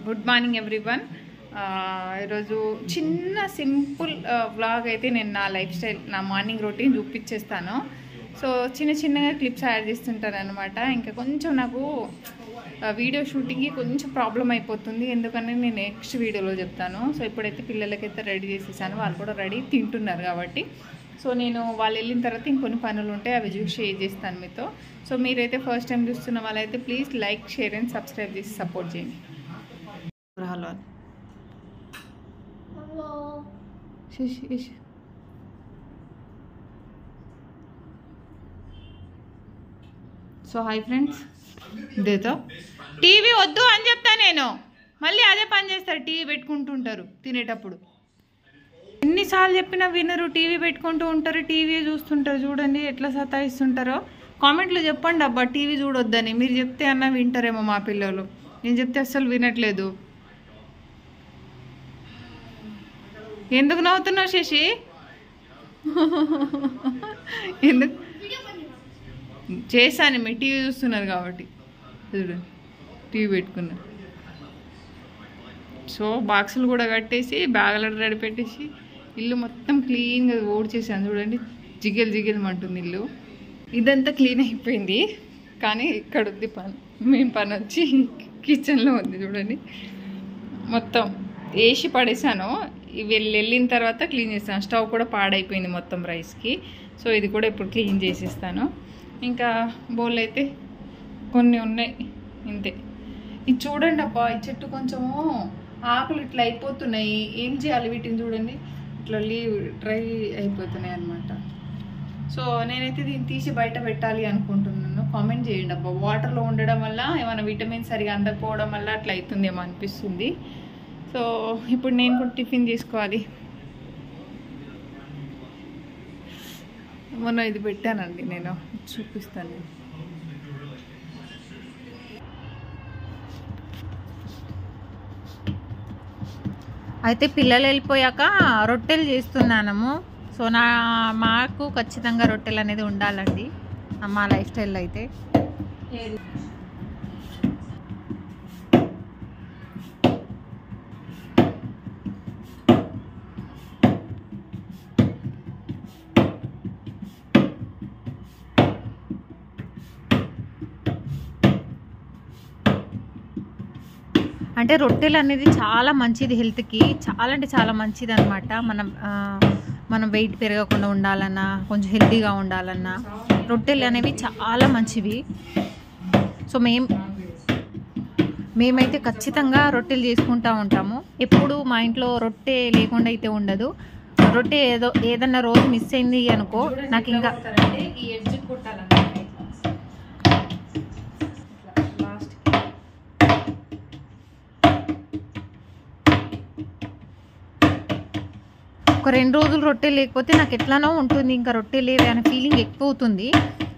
Good morning everyone. ఈరోజు చిన్న simple vlog అయితే నేను నా లైఫ్ స్టైల్, నా మార్నింగ్ రొటీన్ చూపించేస్తాను. సో చిన్నగా క్లిప్స్ యాడ్ చేస్తుంటాను అనమాట. ఇంకా కొంచెం నాకు వీడియో షూటింగ్కి కొంచెం ప్రాబ్లం అయిపోతుంది, ఎందుకని నేను నెక్స్ట్ వీడియోలో చెప్తాను. సో ఇప్పుడైతే పిల్లలకైతే రెడీ చేసేసాను, వాళ్ళు కూడా రెడీ తింటున్నారు కాబట్టి. సో నేను వాళ్ళు వెళ్ళిన తర్వాత ఇంకొన్ని పనులు ఉంటాయి, అవి చూసి షేర్ చేస్తాను మీతో. సో మీరైతే ఫస్ట్ టైం చూస్తున్న వాళ్ళైతే please like, share and subscribe చేసి సపోర్ట్ చేయండి. హలో సో హాయ్ ఫ్రెండ్స్, ఇదేతో టీవీ వద్దు అని చెప్తా నేను, మళ్ళీ అదే పని చేస్తారు, టీవీ పెట్టుకుంటుంటారు తినేటప్పుడు. ఎన్నిసార్లు చెప్పినా వినరు, టీవీ పెట్టుకుంటూ ఉంటారు, టీవీ చూస్తుంటారు. చూడండి ఎట్లా సతాయిస్తుంటారో. కామెంట్లో చెప్పండి అబ్బా టీవీ చూడొద్దని. మీరు చెప్తే అన్నా వింటారేమో మా పిల్లలు, నేను చెప్తే అస్సలు వినట్లేదు. ఎందుకు నవ్వుతున్నావు శశి? ఎందుకు చేశాను, మీరు టీవీ చూస్తున్నారు కాబట్టి. చూడండి టీవీ పెట్టుకున్నారు. సో బాక్సులు కూడా కట్టేసి బ్యాగులు రెడీ పెట్టేసి ఇల్లు మొత్తం క్లీన్గా ఓడ్చేసాను. చూడండి జిగేలు ఇల్లు. ఇదంతా క్లీన్ అయిపోయింది, కానీ ఇక్కడ ఉంది పని. మేము పని వచ్చి కిచెన్లో ఉంది. చూడండి మొత్తం వేసి పడేసాను. వెళ్ళిన తర్వాత క్లీన్ చేస్తాను. స్టవ్ కూడా పాడైపోయింది మొత్తం రైస్కి. సో ఇది కూడా ఇప్పుడు క్లీన్ చేసేస్తాను. ఇంకా బౌల్ అయితే కొన్ని ఉన్నాయి ఇంతే. ఇది చూడండి అబ్బా, ఈ చెట్టు కొంచెము ఆకులు ఇట్లా అయిపోతున్నాయి. ఏం చేయాలి వీటిని? చూడండి ఇట్లా డ్రై అయిపోతున్నాయి అన్నమాట. సో నేనైతే దీన్ని తీసి బయట పెట్టాలి అనుకుంటున్నాను. కామెంట్ చేయండి అబ్బా. వాటర్లో ఉండడం వల్ల ఏమైనా విటమిన్ సరిగా అందకపోవడం వల్ల అట్లా అవుతుందేమో అనిపిస్తుంది. సో ఇప్పుడు నేను కూడా టిఫిన్ చేసుకోవాలి. మొన్న ఇది పెట్టానండి, నేను చూపిస్తాను. అయితే పిల్లలు వెళ్ళిపోయాక రొట్టెలు చేస్తున్నాము. సో మాకు ఖచ్చితంగా రొట్టెలు అనేది ఉండాలండి మా లైఫ్ స్టైల్లో అయితే. అంటే రొట్టెలు అనేది చాలా మంచిది హెల్త్కి, చాలా అంటే చాలా మంచిది అనమాట. మనం వెయిట్ పెరగకుండా ఉండాలన్నా, కొంచెం హెల్తీగా ఉండాలన్నా రొట్టెలు అనేవి చాలా మంచివి. సో మేమైతే ఖచ్చితంగా రొట్టెలు చేసుకుంటూ ఉంటాము. ఎప్పుడు మా ఇంట్లో రొట్టె లేకుండా అయితే ఉండదు. రొట్టె ఏదన్నా రోజు మిస్ అయింది అనుకో, నాకు ఇంకా ఈ ఎడ్జ్ కుట్టాలన్నమాట. ఒక 2 రోజులు రొట్టె లేకపోతే నాకు ఎట్లానో ఉంటుంది, ఇంకా రొట్టె లేవే అనే ఫీలింగ్ ఎక్కువ అవుతుంది.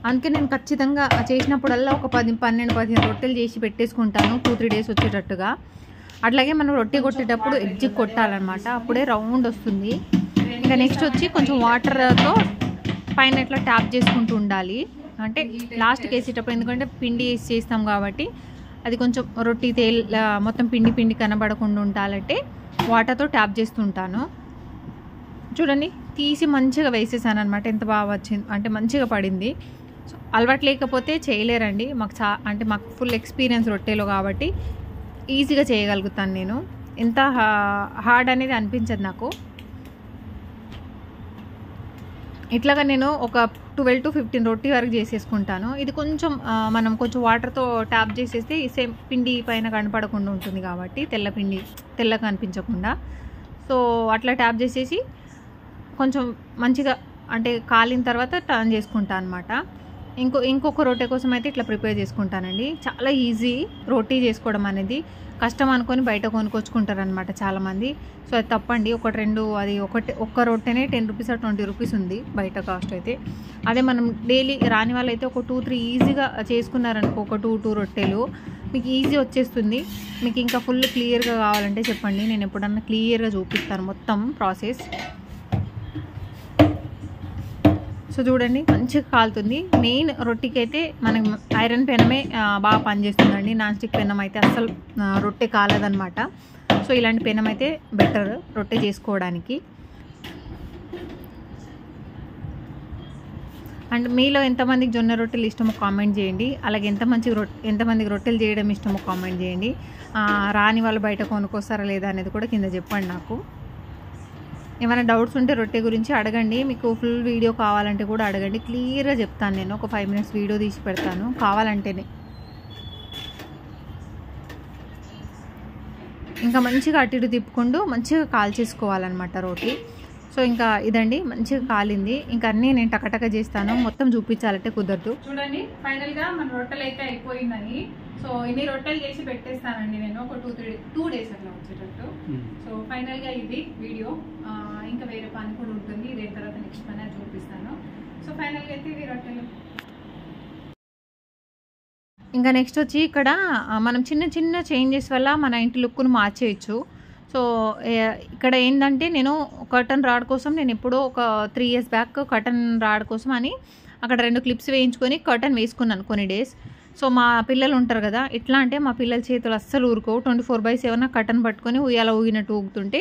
అందుకే నేను ఖచ్చితంగా చేసినప్పుడల్లా ఒక 10-12-15 రొట్టెలు చేసి పెట్టేసుకుంటాను, 2-3 డేస్ వచ్చేటట్టుగా. అట్లాగే మనం రొట్టె కొట్టేటప్పుడు ఎడ్జ్ కొట్టాలన్నమాట, అప్పుడే రౌండ్ వస్తుంది. ఇంకా నెక్స్ట్ వచ్చి కొంచెం వాటర్తో పైన ఇట్లా ట్యాప్ చేసుకుంటూ ఉండాలి. అంటే లాస్ట్కి వేసేటప్పుడు, ఎందుకంటే పిండి వేసి చేస్తాం కాబట్టి అది కొంచెం రొట్టె మొత్తం పిండి కనబడకుండా ఉండాలంటే వాటర్తో ట్యాప్ చేస్తుంటాను. చూడండి తీసి మంచిగా వేసేసాను అనమాట. ఎంత బాగా వచ్చింది అంటే మంచిగా పడింది. సో అలవాటు లేకపోతే చేయలేరండి. మాకు ఫుల్ ఎక్స్పీరియన్స్ రొట్టెలో కాబట్టి ఈజీగా చేయగలుగుతాను నేను. ఎంత హార్డ్ అనేది అనిపించదు నాకు. ఇట్లాగా నేను ఒక 12-15 రొట్టె వరకు చేసేసుకుంటాను. ఇది కొంచెం మనం కొంచెం వాటర్తో ట్యాప్ చేసేస్తే సేమ్ పిండి పైన కనపడకుండా ఉంటుంది కాబట్టి, తెల్లగా కనిపించకుండా. సో అట్లా ట్యాప్ చేసేసి కొంచెం మంచిగా అంటే కాలిన తర్వాత టర్న్ చేసుకుంటాను అనమాట. ఇంకొక రొట్టె కోసం అయితే ఇట్లా ప్రిపేర్ చేసుకుంటానండి. చాలా ఈజీ రోటీ చేసుకోవడం అనేది. కష్టం అనుకొని బయట కొనుక్కొచ్చుకుంటారనమాట చాలామంది. సో అది తప్పండి. ఒక్క రొట్టెనే 10 రూపీస్ 20 రూపీస్ ఉంది బయట కాస్ట్ అయితే. అదే మనం డైలీ రాని వాళ్ళైతే ఒక 2-3 ఈజీగా చేసుకున్నారనుకో, ఒక 2 రొట్టెలు మీకు ఈజీ వచ్చేస్తుంది. మీకు ఇంకా ఫుల్ క్లియర్గా కావాలంటే చెప్పండి, నేను ఎప్పుడన్నా క్లియర్గా చూపిస్తాను మొత్తం ప్రాసెస్. సో చూడండి మంచిగా కాలుతుంది. మెయిన్ రొట్టెకి అయితే మనకి ఐరన్ పెనమే బాగా పనిచేస్తుందండి. నాన్ స్టిక్ పెనం అయితే అస్సలు రొట్టె కాలదనమాట. సో ఇలాంటి పెనం అయితే బెటర్ రొట్టె చేసుకోవడానికి. అండ్ మీలో ఎంతమందికి జొన్న రొట్టెలు ఇష్టమో కామెంట్ చేయండి. అలాగే ఎంతమందికి రొట్టెలు చేయడం ఇష్టమో కామెంట్ చేయండి. రాని వాళ్ళు బయట కొనుక్కొస్తారా లేదా అనేది కూడా కింద చెప్పండి. నాకు ఏమైనా డౌట్స్ ఉంటే రొట్టె గురించి అడగండి. మీకు ఫుల్ వీడియో కావాలంటే కూడా అడగండి, క్లియర్గా చెప్తాను. నేను ఒక 5 minutes వీడియో తీసి పెడతాను కావాలంటేనే. ఇంకా మంచిగా అటు ఇటు తిప్పుకుంటూ మంచిగా కాల్చేసుకోవాలన్నమాట రోటీ. సో ఇంకా ఇదండి మంచిగా కాలింది. ఇంకా అన్నీ నేను టకటక చేస్తాను, మొత్తం చూపించాలంటే కుదరదు. చూడండి ఫైనల్గా మన రొట్టెలు అయితే అయిపోయిందని. సో ఇన్ని రొట్టెలు చేసి పెట్టేస్తానండి నేను ఒక 2 days అట్లా వచ్చేటట్టు. సో ఫైనల్గా ఇది వీడియో. ఇంకా వేరే పని కూడా ఉంటుంది, ఇదే తర్వాత నెక్స్ట్ పని అది చూపిస్తాను. సో ఫైనల్గా అయితే ఇవి రొట్టెలు. ఇంకా నెక్స్ట్ వచ్చి ఇక్కడ మనం చిన్న చిన్న చేంజెస్ వల్ల మన ఇంటి లుక్ను మార్చేయచ్చు. సో ఇక్కడ ఏంటంటే నేను కర్టన్ రాడ్ కోసం నేను ఎప్పుడో ఒక 3 years బ్యాక్ కర్టన్ రాడ్ కోసం అని అక్కడ 2 clips వేయించుకొని కర్టన్ వేసుకున్నాను కొన్ని డేస్. సో మా పిల్లలు ఉంటారు కదా, ఎట్లా అంటే మా పిల్లల చేతులు అస్సలు ఊరుకో 24/7 కర్టన్ పట్టుకొని ఉయ్యాల ఊగినట్టు ఊగుతుంటే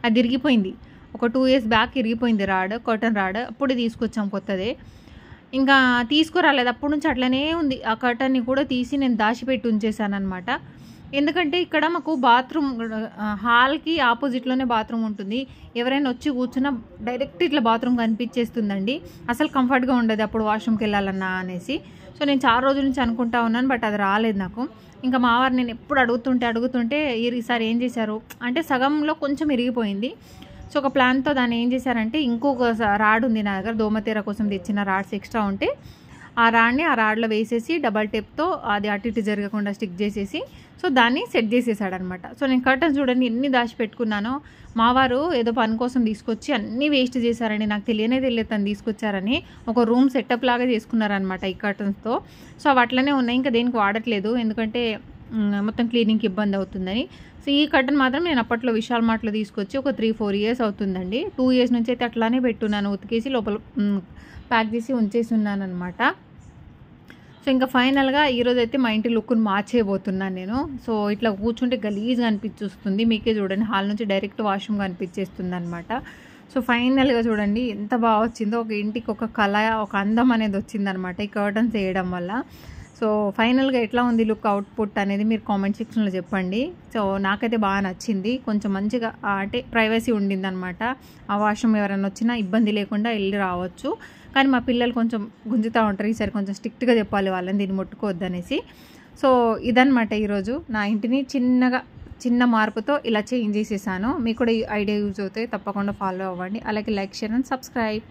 అది ఇరిగిపోయింది. ఒక 2 years బ్యాక్ ఇరిగిపోయింది రాడ్, కర్టన్ రాడ్. అప్పుడే తీసుకొచ్చాం కొత్తదే. ఇంకా తీసుకురాలేదు, అప్పటి నుంచి అట్లనే ఉంది. ఆ కర్టన్ని కూడా తీసి నేను దాచిపెట్టి ఉంచేసాను అనమాట. ఎందుకంటే ఇక్కడ మాకు బాత్రూమ్ హాల్కి ఆపోజిట్లోనే బాత్రూమ్ ఉంటుంది. ఎవరైనా వచ్చి కూర్చున్నా డైరెక్ట్ ఇట్లా బాత్రూమ్ కనిపించేస్తుందండి. అసలు కంఫర్ట్గా ఉండదు అప్పుడు వాష్రూమ్కి వెళ్ళాలన్నా అనేసి. సో నేను చాలా రోజుల నుంచి అనుకుంటా ఉన్నాను, బట్ అది రాలేదు నాకు. ఇంకా మా వారు నేను ఎప్పుడు అడుగుతుంటే ఈసారి ఏం చేశారు అంటే సగంలో కొంచెం ఇరిగిపోయింది. సో ఒక ప్లాన్తో దాన్ని ఏం చేశారంటే ఇంకొక రాడ్ ఉంది నా దగ్గర, దోమతెర కోసం తెచ్చిన రాడ్స్ ఎక్స్ట్రా ఉంటే ఆ రాడ్ని ఆ రాడ్లో వేసేసి డబల్ టేప్తో అది అటు ఇటు జరగకుండా స్టిక్ చేసేసి సో దాన్ని సెట్ చేసేసాడనమాట. సో నేను కర్టన్స్ చూడండి ఎన్ని దాచిపెట్టుకున్నానో. మావారు ఏదో పని కోసం తీసుకొచ్చి అన్నీ వేస్ట్ చేశారండి. నాకు తెలియదు తను తీసుకొచ్చారని. ఒక రూమ్ సెటప్ లాగా చేసుకున్నారనమాట ఈ కర్టన్స్తో. సో అవి అట్లనే ఉన్నాయి, ఇంకా దేనికి వాడట్లేదు ఎందుకంటే మొత్తం క్లీనింగ్కి ఇబ్బంది అవుతుందని. సో ఈ కర్టన్ మాత్రం నేను అప్పట్లో విశాల్ మార్ట్లో తీసుకొచ్చి ఒక 3-4 years అవుతుందండి. 2 years నుంచి అయితే అట్లానే పెట్టున్నాను, ఉతికేసి లోపల ప్యాక్ చేసి ఉంచేసి ఉన్నాను అనమాట. సో ఇంకా ఫైనల్గా ఈరోజు అయితే మా ఇంటి లుక్ను మార్చేయబోతున్నాను నేను. సో ఇట్లా కూర్చుంటే గలీజ్గా అనిపించేస్తుంది, మీకే చూడండి హాల్ నుంచి డైరెక్ట్ వాష్రూమ్గా అనిపించేస్తుంది అనమాట. సో ఫైనల్గా చూడండి ఎంత బాగా వచ్చిందో. ఒక ఇంటికి ఒక కళ, ఒక అందం అనేది వచ్చిందనమాట ఈ కర్టన్స్ వేయడం వల్ల. సో ఫైనల్గా ఎట్లా ఉంది లుక్ అవుట్పుట్ అనేది మీరు కామెంట్ సెక్షన్లో చెప్పండి. సో నాకైతే బాగా నచ్చింది, కొంచెం మంచిగా అంటే ప్రైవసీ ఉండిందనమాట. ఆ వాష్రూమ్ ఎవరైనా వచ్చినా ఇబ్బంది లేకుండా వెళ్ళి రావచ్చు. కానీ మా పిల్లలు కొంచెం గుంజుతూ ఉంటారు, ఈసారి కొంచెం స్ట్రిక్ట్గా చెప్పాలి వాళ్ళని దీన్ని ముట్టుకోవద్దనేసి. సో ఇదనమాట ఈరోజు నా ఇంటిని చిన్న మార్పుతో ఇలా చేంజ్ చేసేసాను. మీకు కూడా ఈ ఐడియా యూజ్ అవుతాయి, తప్పకుండా ఫాలో అవ్వండి. అలాగే లైక్, షేర్ అండ్ సబ్స్క్రైబ్.